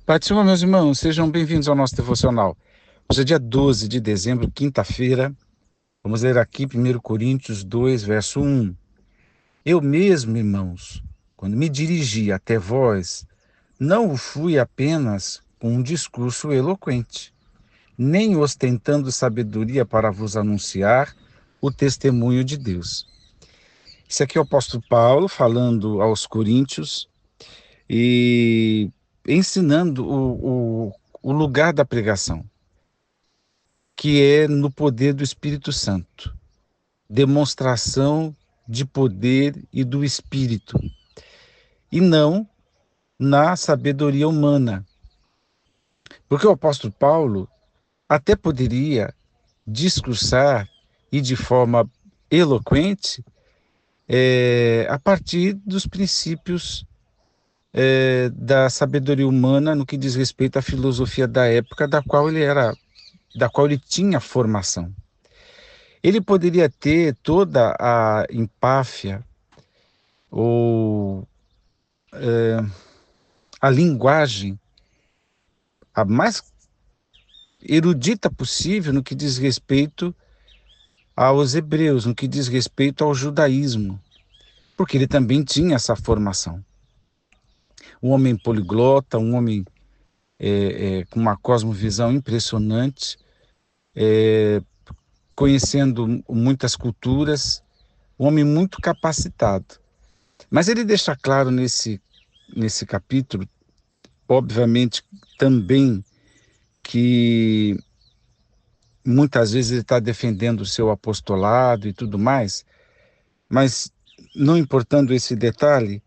Pai do Senhor, meus irmãos, sejam bem-vindos ao nosso devocional. Hoje é dia 12 de dezembro, quinta-feira. Vamos ler aqui 1 Coríntios 2, verso 1. Eu mesmo, irmãos, quando me dirigi até vós, não o fui apenas com um discurso eloquente, nem ostentando sabedoria para vos anunciar o testemunho de Deus. Isso aqui é o apóstolo Paulo falando aos coríntios e ensinando o lugar da pregação, que é no poder do Espírito Santo, demonstração de poder e do Espírito, e não na sabedoria humana. Porque o apóstolo Paulo até poderia discursar e de forma eloquente a partir dos princípios da sabedoria humana no que diz respeito à filosofia da época da qual ele tinha formação. Ele poderia ter toda a empáfia ou a linguagem a mais erudita possível no que diz respeito aos hebreus, no que diz respeito ao judaísmo, porque ele também tinha essa formação. Um homem poliglota, um homem com uma cosmovisão impressionante, conhecendo muitas culturas, um homem muito capacitado. Mas ele deixa claro nesse capítulo, obviamente, também que muitas vezes ele está defendendo o seu apostolado e tudo mais, mas não importando esse detalhe,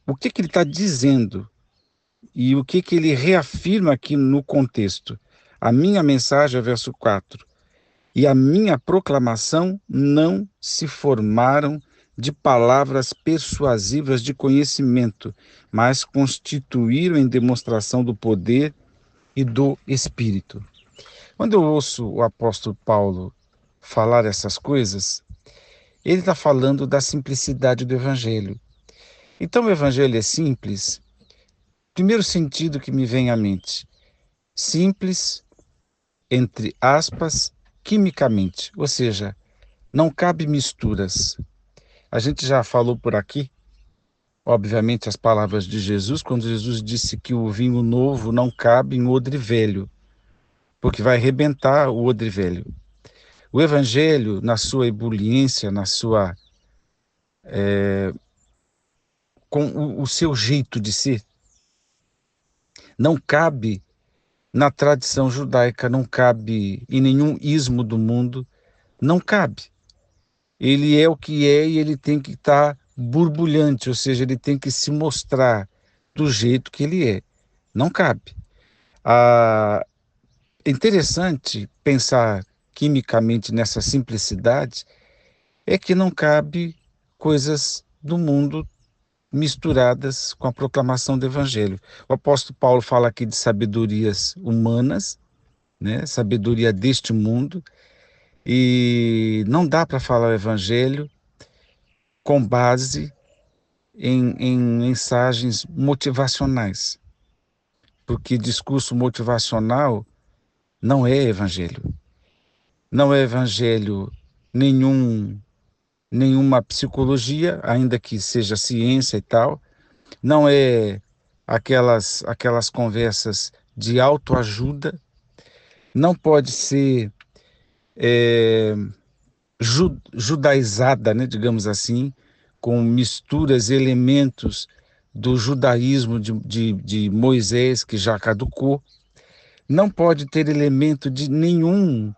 o que ele está dizendo e o que ele reafirma aqui no contexto. A minha mensagem, verso 4, e a minha proclamação não se formaram de palavras persuasivas de conhecimento, mas constituíram em demonstração do poder e do Espírito. Quando eu ouço o apóstolo Paulo falar essas coisas, ele está falando da simplicidade do Evangelho. Então o Evangelho é simples. Primeiro sentido que me vem à mente, simples, entre aspas, quimicamente, ou seja, não cabe misturas. A gente já falou por aqui, obviamente, as palavras de Jesus, quando Jesus disse que o vinho novo não cabe em odre velho, porque vai arrebentar o odre velho. O Evangelho, na sua ebuliência, com o seu jeito de ser, não cabe na tradição judaica, não cabe em nenhum ismo do mundo, não cabe. Ele é o que é e ele tem que estar borbulhante, ou seja, ele tem que se mostrar do jeito que ele é. Não cabe. É interessante pensar quimicamente nessa simplicidade, é que não cabe coisas do mundo misturadas com a proclamação do Evangelho. O apóstolo Paulo fala aqui de sabedorias humanas, né? Sabedoria deste mundo, e não dá para falar o Evangelho com base em mensagens motivacionais, porque discurso motivacional não é Evangelho. Não é Evangelho nenhuma psicologia, ainda que seja ciência e tal, não é aquelas conversas de autoajuda, não pode ser judaizada, né, digamos assim, com misturas, elementos do judaísmo de Moisés, que já caducou, não pode ter elemento de nenhum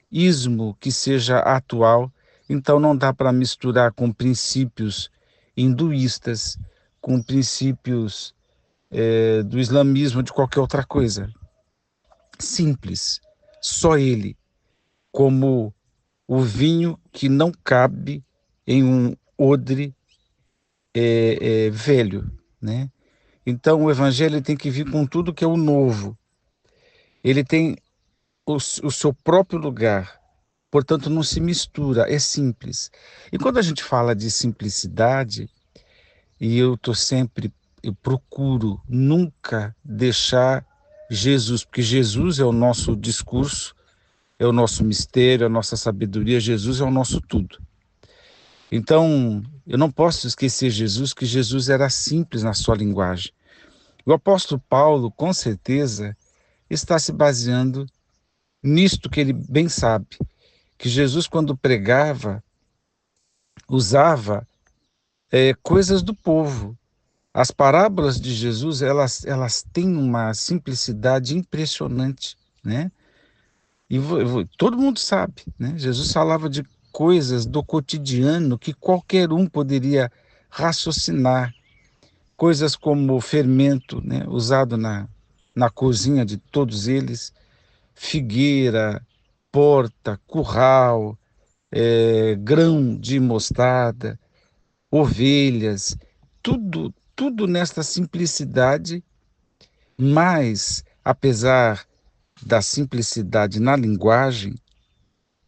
ismo que seja atual, então não dá para misturar com princípios hinduístas, com princípios do islamismo, de qualquer outra coisa. Simples, só ele, como o vinho que não cabe em um odre velho, né? Então o evangelho tem que vir com tudo que é o novo. Ele tem o seu próprio lugar, portanto não se mistura, é simples. E quando a gente fala de simplicidade, e eu estou sempre eu procuro nunca deixar Jesus, porque Jesus é o nosso discurso, é o nosso mistério, é a nossa sabedoria, Jesus é o nosso tudo. Então, eu não posso esquecer Jesus, que Jesus era simples na sua linguagem. O apóstolo Paulo, com certeza, está se baseando nisto que ele bem sabe, que Jesus, quando pregava, usava coisas do povo. As parábolas de Jesus, elas têm uma simplicidade impressionante, né? E todo mundo sabe, né? Jesus falava de coisas do cotidiano que qualquer um poderia raciocinar, coisas como fermento, né? Usado na cozinha de todos eles, figueira, porta, curral, grão de mostarda, ovelhas, tudo nesta simplicidade, mas apesar da simplicidade na linguagem,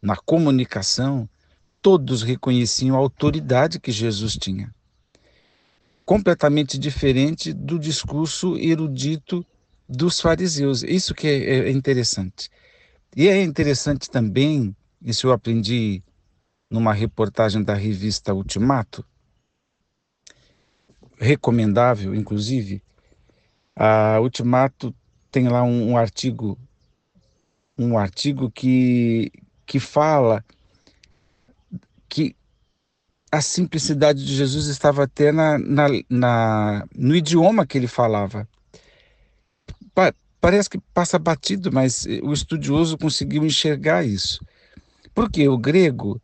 na comunicação, todos reconheciam a autoridade que Jesus tinha, completamente diferente do discurso erudito dos fariseus. Isso que é interessante. E é interessante também, isso eu aprendi numa reportagem da revista Ultimato, recomendável, inclusive. A Ultimato tem lá um artigo que fala que a simplicidade de Jesus estava até no idioma que ele falava. Parece que passa batido, mas o estudioso conseguiu enxergar isso. Porque o grego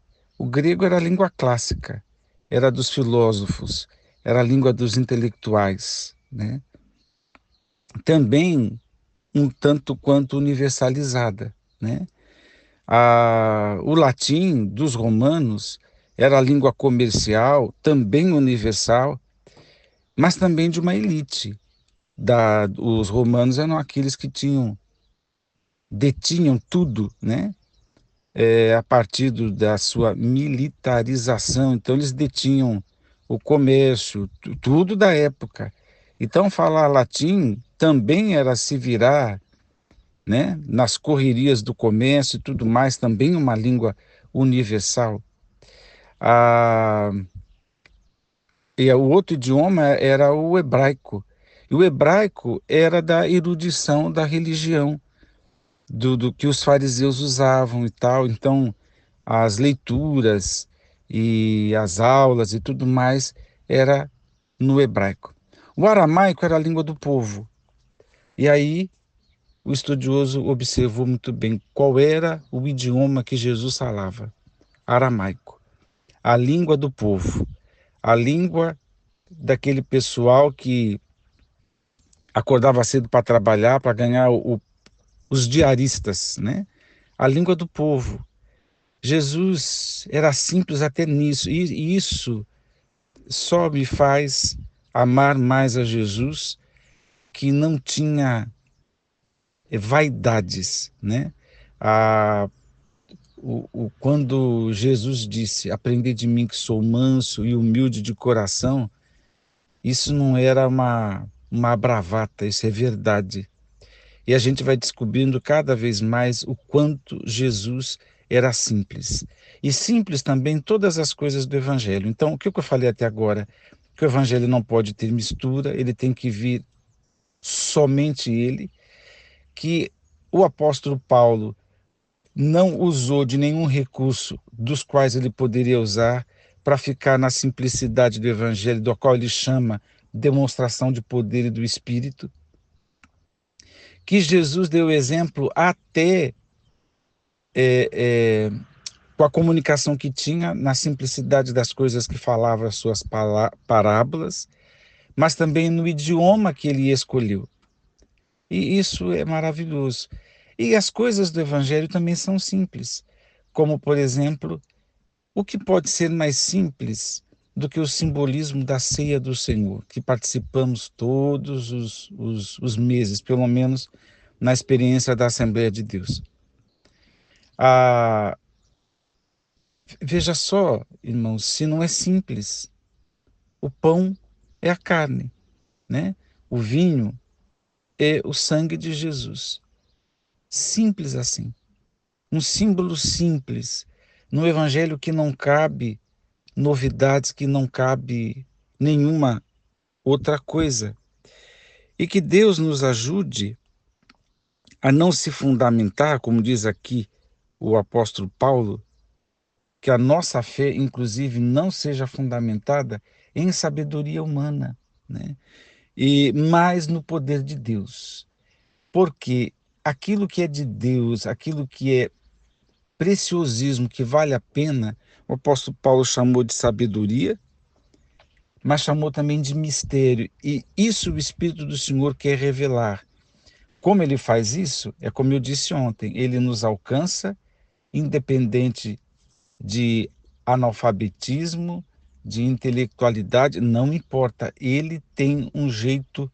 era a língua clássica, era dos filósofos, era a língua dos intelectuais, né? Também um tanto quanto universalizada, né? O latim dos romanos era a língua comercial, também universal, mas também de uma elite. Os romanos eram aqueles que detinham tudo, né? A partir da sua militarização. Então, eles detinham o comércio, tudo da época. Então, falar latim também era se virar, né? Nas correrias do comércio e tudo mais, também uma língua universal. Ah, o outro idioma era o hebraico. E o hebraico era da erudição da religião, do que os fariseus usavam e tal. Então, as leituras e as aulas e tudo mais era no hebraico. O aramaico era a língua do povo. E aí o estudioso observou muito bem qual era o idioma que Jesus falava: aramaico, a língua do povo, a língua daquele pessoal que acordava cedo para trabalhar, para ganhar os diaristas, né? A língua do povo. Jesus era simples até nisso, e isso só me faz amar mais a Jesus, que não tinha vaidades, né? A, quando Jesus disse: "Aprendei de mim que sou manso e humilde de coração", isso não era uma bravata, isso é verdade. E a gente vai descobrindo cada vez mais o quanto Jesus era simples. E simples também todas as coisas do Evangelho. Então, o que eu falei até agora? Que o Evangelho não pode ter mistura, ele tem que vir somente ele, que o apóstolo Paulo não usou de nenhum recurso dos quais ele poderia usar para ficar na simplicidade do Evangelho, do qual ele chama demonstração de poder e do Espírito, que Jesus deu exemplo até é, é, com a comunicação que tinha, na simplicidade das coisas que falava, as suas parábolas, mas também no idioma que ele escolheu. E isso é maravilhoso. E as coisas do Evangelho também são simples, como, por exemplo, o que pode ser mais simples do que o simbolismo da ceia do Senhor, que participamos todos os meses, pelo menos na experiência da Assembleia de Deus. Ah, veja só, irmãos, se não é simples, o pão é a carne, né? O vinho é o sangue de Jesus. Simples assim. Um símbolo simples. No evangelho que não cabe novidades, que não cabe nenhuma outra coisa. E que Deus nos ajude a não se fundamentar, como diz aqui o apóstolo Paulo, que a nossa fé, inclusive, não seja fundamentada em sabedoria humana, né? E mais no poder de Deus. Porque aquilo que é de Deus, aquilo que é preciosismo, que vale a pena, o apóstolo Paulo chamou de sabedoria, mas chamou também de mistério. E isso o Espírito do Senhor quer revelar. Como ele faz isso? É como eu disse ontem, ele nos alcança, independente de analfabetismo, de intelectualidade, não importa. Ele tem um jeito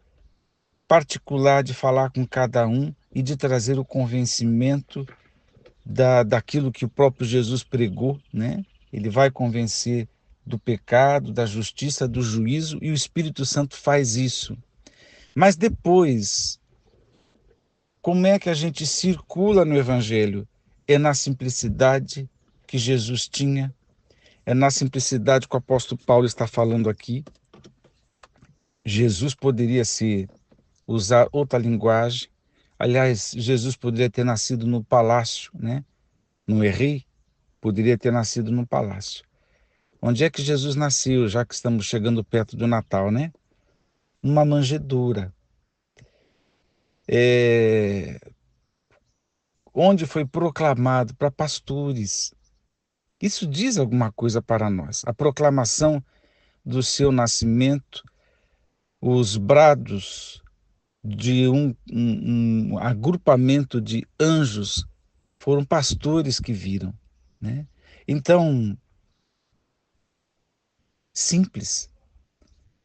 particular de falar com cada um e de trazer o convencimento daquilo que o próprio Jesus pregou, né? Ele vai convencer do pecado, da justiça, do juízo, e o Espírito Santo faz isso. Mas depois, como é que a gente circula no Evangelho? É na simplicidade que Jesus tinha, é na simplicidade que o apóstolo Paulo está falando aqui. Jesus poderia usar outra linguagem. Aliás, Jesus poderia ter nascido no palácio, né? Não errei? Poderia ter nascido no palácio. Onde é que Jesus nasceu, já que estamos chegando perto do Natal, né? Numa manjedoura. Onde foi proclamado para pastores. Isso diz alguma coisa para nós. A proclamação do seu nascimento, os brados de um agrupamento de anjos, foram pastores que viram, né? Então, simples.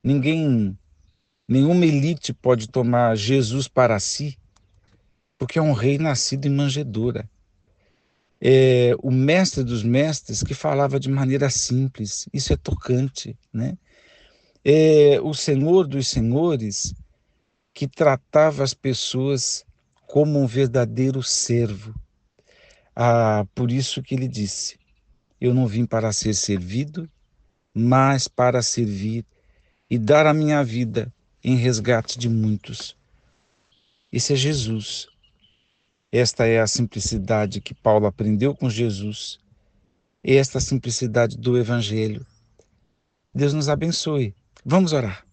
Nenhuma elite pode tomar Jesus para si, porque é um rei nascido em manjedoura. É o mestre dos mestres que falava de maneira simples. Isso é tocante, né? É o Senhor dos senhores que tratava as pessoas como um verdadeiro servo. Por isso que ele disse: eu não vim para ser servido, mas para servir e dar a minha vida em resgate de muitos. Esse é Jesus. Esta é a simplicidade que Paulo aprendeu com Jesus. Esta simplicidade do Evangelho. Deus nos abençoe. Vamos orar.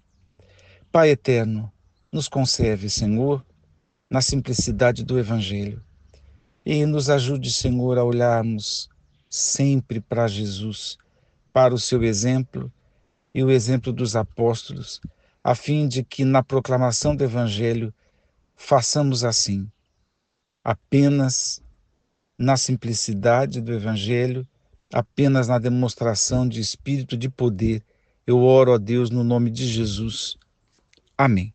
Pai eterno, nos conserve, Senhor, na simplicidade do Evangelho. E nos ajude, Senhor, a olharmos sempre para Jesus, para o seu exemplo e o exemplo dos apóstolos, a fim de que na proclamação do Evangelho façamos assim, apenas na simplicidade do Evangelho, apenas na demonstração de espírito de poder. Eu oro a Deus no nome de Jesus. Amém.